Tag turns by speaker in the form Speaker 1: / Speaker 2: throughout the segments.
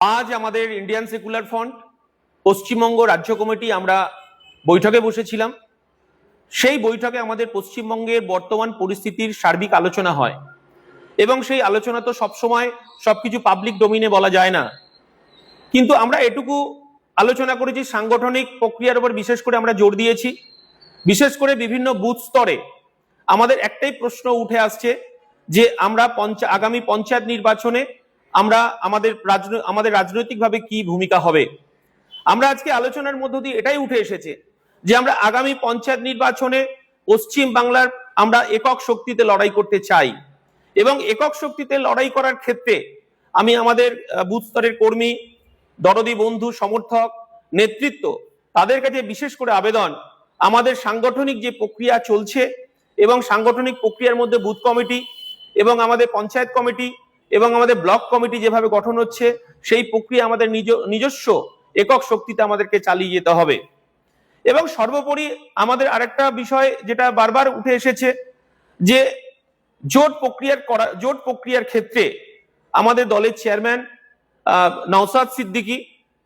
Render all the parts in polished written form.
Speaker 1: আজ আমাদের Indian secular front Paschimbanga রাজ্য কমিটি আমরা বৈঠকে বসেছিলাম। সেই বৈঠকে আমাদের পশ্চিমবঙ্গের বর্তমান পরিস্থিতির সার্বিক আলোচনা হয় এবং সেই আলোচনা তো সবসময় সবকিছু পাবলিক ডোমিনে বলা যায় না, কিন্তু আমরা এটুকু আলোচনা করেছি সাংগঠনিক প্রক্রিয়ার উপর বিশেষ করে আমরা জোর দিয়েছি। বিশেষ করে বিভিন্ন বুথ স্তরে আমাদের একটাই প্রশ্ন উঠে আসছে যে আমরা আগামী পঞ্চায়েত নির্বাচনে আমরা আমাদের রাজনৈতিকভাবে কি ভূমিকা হবে। আমরা আজকে আলোচনার মধ্য দিয়ে এটাই উঠে এসেছে যে আমরা আগামী পঞ্চায়েত নির্বাচনে পশ্চিম বাংলার আমরা একক শক্তিতে লড়াই করতে চাই এবং একক শক্তিতে লড়াই করার ক্ষেত্রে আমি আমাদের বুথ স্তরের কর্মী, দরদি বন্ধু, সমর্থক, নেতৃত্ব তাদের কাছে বিশেষ করে আবেদন, আমাদের সাংগঠনিক যে প্রক্রিয়া চলছে এবং সাংগঠনিক প্রক্রিয়ার মধ্যে বুথ কমিটি এবং আমাদের পঞ্চায়েত কমিটি এবং আমাদের ব্লক কমিটি যেভাবে গঠন হচ্ছে সেই প্রক্রিয়া আমাদের নিজস্ব একক শক্তিতে আমাদেরকে চালিয়ে যেতে হবে। এবং সর্বোপরি আমাদের আরেকটা বিষয় যেটা বারবার উঠে এসেছে যে জোট প্রক্রিয়ার ক্ষেত্রে আমাদের দলের চেয়ারম্যান নওশাদ সিদ্দিকী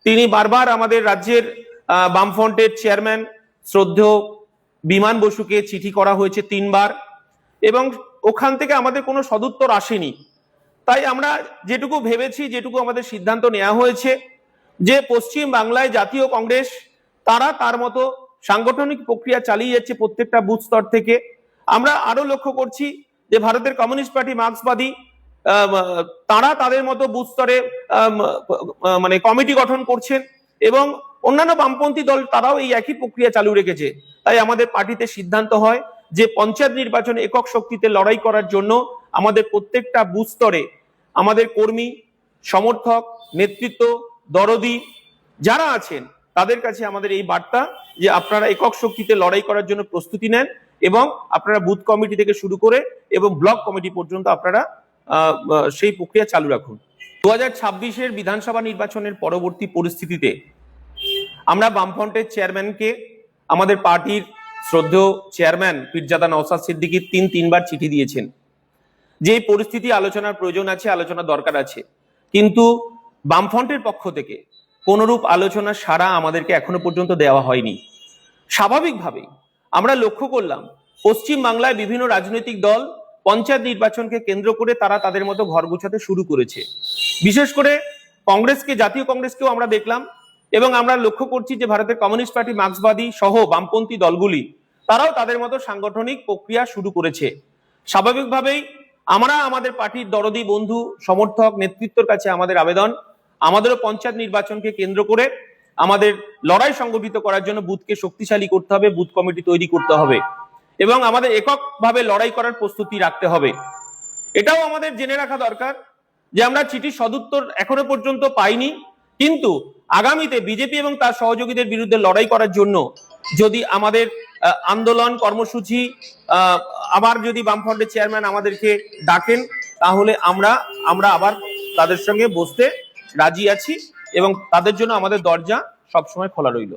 Speaker 1: তিনি বারবার আমাদের রাজ্যের বামফ্রন্টের চেয়ারম্যান শ্রদ্ধেয় বিমান বসুকে চিঠি করা হয়েছে 3 বার এবং ওখান থেকে আমাদের কোনো সদুত্তর আসেনি। তাই আমরা যেটুকু ভেবেছি, যেটুকু আমাদের সিদ্ধান্ত নেওয়া হয়েছে যে পশ্চিম বাংলায় জাতীয় কংগ্রেস তারা তার মতো সাংগঠনিক প্রক্রিয়া চালিয়ে যাচ্ছে প্রত্যেকটা বুথ স্তর থেকে। আমরা আরো লক্ষ্য করছি যে ভারতের কমিউনিস্ট পার্টি, মার্ক্সবাদী তারা তাদের মতো বুথ স্তরে মানে কমিটি গঠন করছেন এবং অন্যান্য বামপন্থী দল তারাও এই একই প্রক্রিয়া চালু রেখেছে। তাই আমাদের পার্টিতে সিদ্ধান্ত হয় যে পঞ্চায়েত নির্বাচনে একক শক্তিতে লড়াই করার জন্য আমাদের প্রত্যেকটা বুথ স্তরে আমাদের কর্মী, সমর্থক, নেতৃত্ব, দরদি যারা আছেন তাদের কাছে আমাদের এই বার্তা যে আপনারা একক শক্তিতে লড়াই করার জন্য প্রস্তুতি নেন এবং আপনারা বুথ কমিটি থেকে শুরু করে এবং ব্লক কমিটি পর্যন্ত আপনারা সেই প্রক্রিয়া চালু রাখুন। 2026-এর বিধানসভা নির্বাচনের পরবর্তী পরিস্থিতিতে আমরা বামফ্রন্টের চেয়ারম্যানকে আমাদের পার্টির শ্রদ্ধেয় চেয়ারম্যান পীরজাদা নওশাদ সিদ্দিকী 3 বার চিঠি দিয়েছেন যে পরিস্থিতি আলোচনার প্রয়োজন আছে, আলোচনা দরকার আছে, কিন্তু বামফ্রন্টের পক্ষ থেকে কোনরূপ আলোচনা সাড়া আমাদেরকে এখনো পর্যন্ত দেওয়া হয়নি। স্বাভাবিকভাবেই আমরা লক্ষ্য করলাম পশ্চিম বাংলায় বিভিন্ন রাজনৈতিক দল পঞ্চায়েত নির্বাচনকে কেন্দ্র করে তারা তাদের মতো ঘর গোছাতে শুরু করেছে। বিশেষ করে কংগ্রেসকে, জাতীয় কংগ্রেসকেও আমরা দেখলাম এবং আমরা লক্ষ্য করছি যে ভারতের কমিউনিস্ট পার্টি, মার্ক্সবাদী সহ বামপন্থী দলগুলি তারাও তাদের মতো সাংগঠনিক প্রক্রিয়া শুরু করেছে। স্বাভাবিকভাবেই আমরা আমাদের পার্টির দরদি বন্ধু, সমর্থক, নেতৃত্বের কাছে আমাদের আবেদন, আমাদেরও পঞ্চায়েত নির্বাচনকে কেন্দ্র করে আমাদের লড়াই সংগঠিত করার জন্য বুথকে শক্তিশালী করতে হবে, বুথ কমিটি তৈরি করতে হবে এবং আমাদের এককভাবে লড়াই করার প্রস্তুতি রাখতে হবে। এটাও আমাদের জেনে রাখা দরকার যে আমরা চিঠির সদুত্তর এখনো পর্যন্ত পাইনি, কিন্তু আগামীতে বিজেপি এবং তার সহযোগীদের বিরুদ্ধে লড়াই করার জন্য যদি আমাদের আন্দোলন কর্মসূচি আবার যদি বামফ্রন্টের চেয়ারম্যান আমাদেরকে ডাকেন তাহলে আমরা আবার তাদের সঙ্গে বসতে রাজি আছি এবং তাদের জন্য আমাদের দরজা সবসময় খোলা রইল।